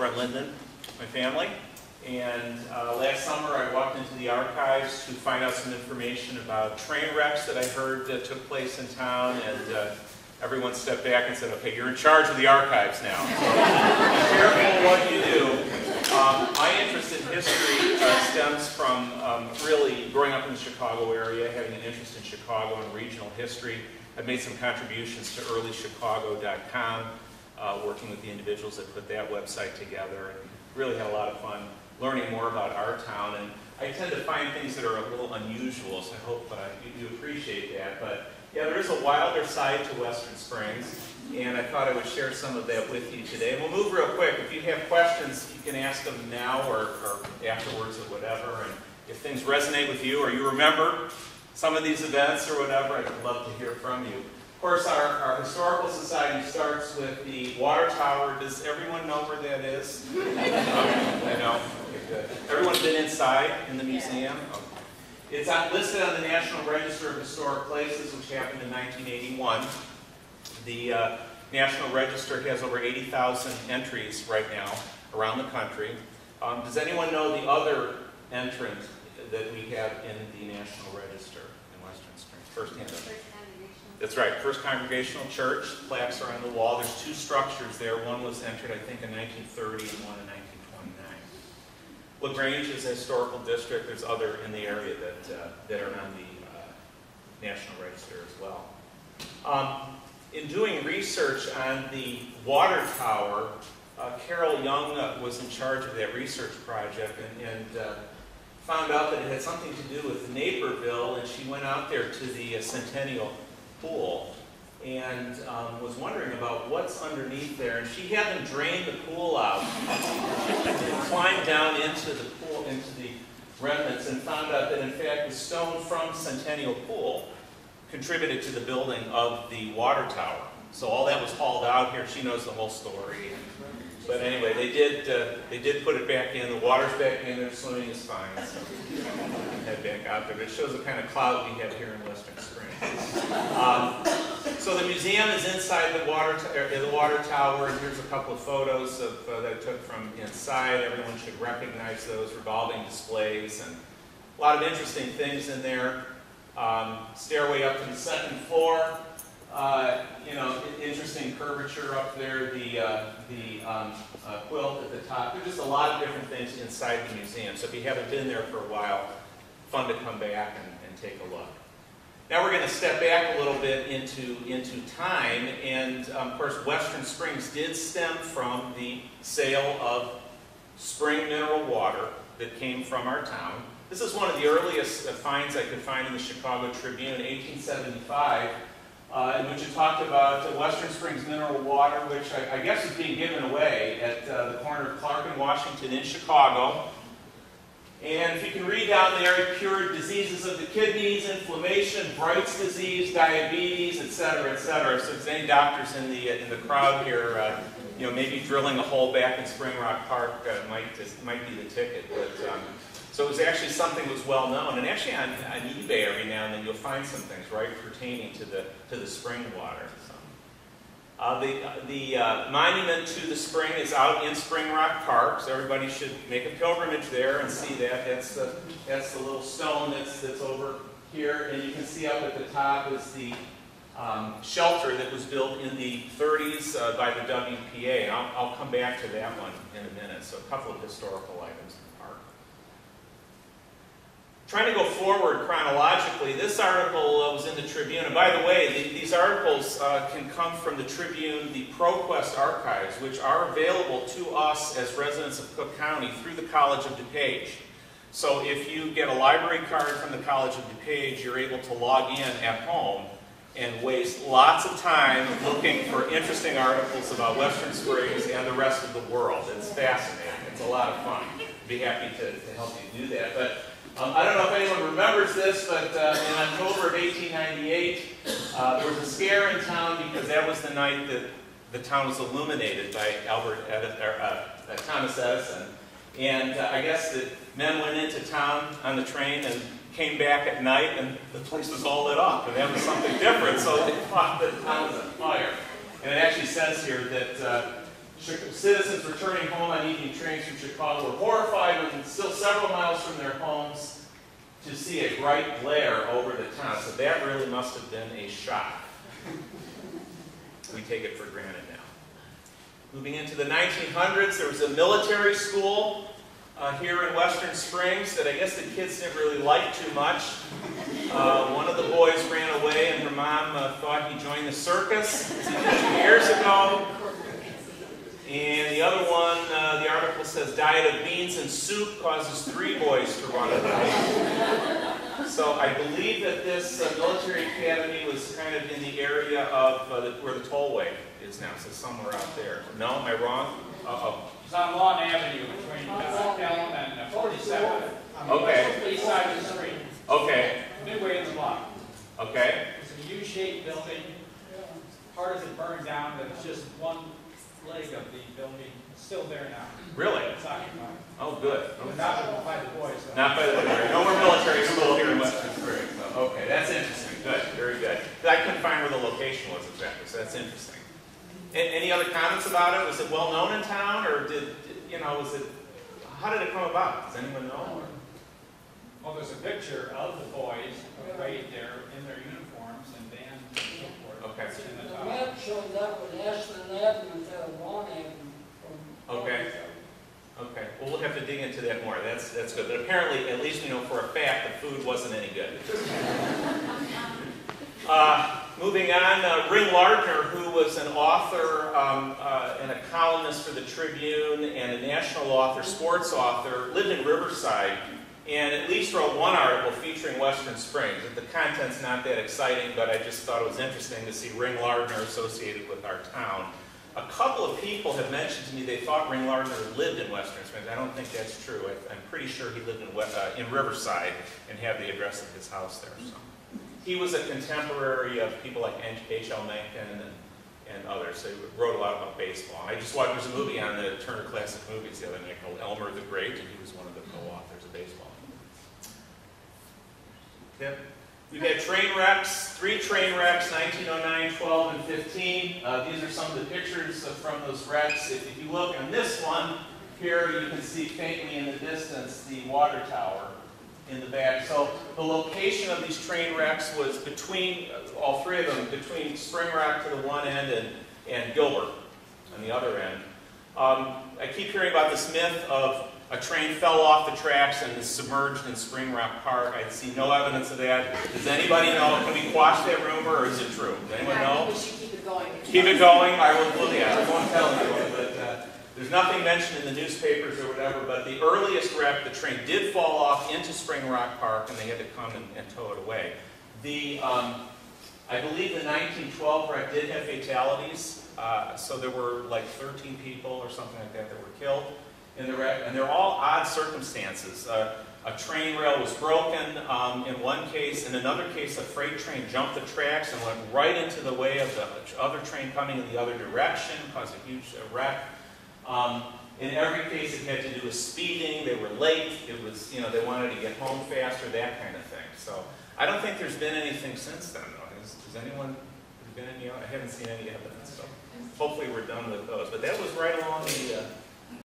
in Linden, my family. And last summer I walked into the archives to find out some information about train wrecks that I heard that took place in town, and everyone stepped back and said, okay, you're in charge of the archives now. So be careful what you do. My interest in history stems from really growing up in the Chicago area, having an interest in Chicago and regional history. I've made some contributions to earlychicago.com, working with the individuals that put that website together, and really had a lot of fun learning more about our town. And I tend to find things that are a little unusual, so I hope you appreciate that. But yeah, there is a wilder side to Western Springs, and I thought I would share some of that with you today. And we'll move real quick. If you have questions, you can ask them now or afterwards or whatever. And if things resonate with you or you remember some of these events or whatever, I'd love to hear from you. Of course, our Historical Society starts with the water tower. Does everyone know where that is? I know. Okay, good. Everyone's been inside in the museum? Okay. It's listed on the National Register of Historic Places, which happened in 1981. The National Register has over 80,000 entries right now around the country. Does anyone know the other entrant that we have in the National Register in Western Springs? First hand up. That's right, First Congregational Church. Plaques are on the wall. There's two structures there. One was entered, I think, in 1930 and one in 1929. LaGrange is a historical district. There's other in the area that are on the National Register as well. In doing research on the water tower, Carol Young was in charge of that research project and found out that it had something to do with Naperville, and she went out there to the Centennial Pool and was wondering about what's underneath there. And she had them drain the pool out and climbed down into the pool, into the remnants, and found out that in fact the stone from Centennial Pool contributed to the building of the water tower. So all that was hauled out here. She knows the whole story. But anyway, they did put it back in. The water's back in there. Swimming is fine. So head back out there. But it shows the kind of cloud we have here in Western Springs. So the museum is inside the water tower, and here's a couple of photos that I took from inside. Everyone should recognize those revolving displays and a lot of interesting things in there. Stairway up to the second floor. You know, interesting curvature up there, the quilt at the top. There's just a lot of different things inside the museum. So if you haven't been there for a while, fun to come back and take a look. Now we're going to step back a little bit into time, and of course Western Springs did stem from the sale of spring mineral water that came from our town. This is one of the earliest finds I could find in the Chicago Tribune in 1875. In which it talked about Western Springs mineral water, which I guess is being given away at the corner of Clark and Washington in Chicago. And if you can read down there, it cured diseases of the kidneys, inflammation, Bright's disease, diabetes, etc., etc. So if there's any doctors in the crowd here, you know, maybe drilling a hole back in Spring Rock Park might be the ticket. But so it was actually something that was well known, and actually on eBay every now and then you'll find some things right pertaining to the spring water. So, the monument to the spring is out in Spring Rock Park, so everybody should make a pilgrimage there and see that. That's the little stone that's over here, and you can see up at the top is the shelter that was built in the 30s by the WPA. And I'll come back to that one in a minute. So a couple of historical items. Trying to go forward chronologically, this article was in the Tribune. And by the way, these articles can come from the Tribune, the ProQuest archives, which are available to us as residents of Cook County through the College of DuPage. So if you get a library card from the College of DuPage, you're able to log in at home and waste lots of time looking for interesting articles about Western Springs and the rest of the world. It's fascinating. It's a lot of fun. I'd be happy to help you do that. But I don't know if anyone remembers this, but in October of 1898, there was a scare in town because that was the night that the town was illuminated by Thomas Edison. And I guess that men went into town on the train and came back at night, and the place was all lit up, and that was something different, so they thought that the town was on fire. And it actually says here that Citizens returning home on evening trains from Chicago were horrified when still several miles from their homes to see a bright glare over the town. So that really must have been a shock. We take it for granted now. Moving into the 1900s, there was a military school here in Western Springs that I guess the kids didn't really like too much. One of the boys ran away and her mom thought he joined the circus 2 years ago. And the other one, the article says, diet of beans and soup causes 3 boys to run away. So I believe that this military academy was kind of in the area of where the tollway is now, so somewhere out there. No, am I wrong? Uh-oh. It's on Lawn Avenue between Elm and 47. Okay. East side of the street. Okay. Midway in the block. Okay. It's a U-shaped building. Part of it burned down, but it's just one leg of the building. It's still there now. Really? It's occupied. Oh, good. Not by the boys, though. Not by the way. No more military school here in Western Springs. So, okay, that's interesting. Good. Very good. I couldn't find where the location was exactly, so that's interesting. Any other comments about it? Was it well known in town, or was it? How did it come about? Does anyone know? Well, there's a picture of the boys right there in their uniforms and bands and so forth. Okay. The map shows up with Ashland Avenue instead of Lawn Avenue. Okay. Okay. Well, we'll have to dig into that more. That's good. But apparently, at least we know for a fact the food wasn't any good. Moving on, Ring Lardner, who was an author and a columnist for the Tribune and a national author, sports author, lived in Riverside and at least wrote one article featuring Western Springs. The content's not that exciting, but I just thought it was interesting to see Ring Lardner associated with our town. A couple of people have mentioned to me they thought Ring Lardner lived in Western Springs. I don't think that's true. I'm pretty sure he lived in Riverside and have the address of his house there. So. He was a contemporary of people like H.L. Mencken and others. So he wrote a lot about baseball. I just watched, there's a movie on the Turner Classic Movies the other night called Elmer the Great, and he was one of the co-authors of baseball. Yep. We've had train wrecks, 3 train wrecks, 1909, 12, and 15. These are some of the pictures from those wrecks. If you look on this one, here you can see faintly in the distance the water tower in the back. So the location of these train wrecks was between, all 3 of them, between Spring Rock to the one end and Gilbert on the other end. I keep hearing about this myth of a train fell off the tracks and is submerged in Spring Rock Park. I see no evidence of that. Does anybody know? Can we quash that rumor, or is it true? Does anyone know? We should keep it going. Keep it going? I won't tell anyone, but there's nothing mentioned in the newspapers or whatever, but the earliest wreck, the train did fall off into Spring Rock Park, and they had to come and tow it away. I believe the 1912 wreck did have fatalities, so there were like 13 people or something like that were killed in the wreck, and they're all odd circumstances. A train rail was broken in one case. In another case, a freight train jumped the tracks and went right into the way of the other train coming in the other direction, caused a huge wreck. In every case, it had to do with speeding. They were late. It was, they wanted to get home faster, that kind of thing. So I don't think there's been anything since then, though. Has anyone been any? I haven't seen any evidence. So hopefully we're done with those. But that was right along the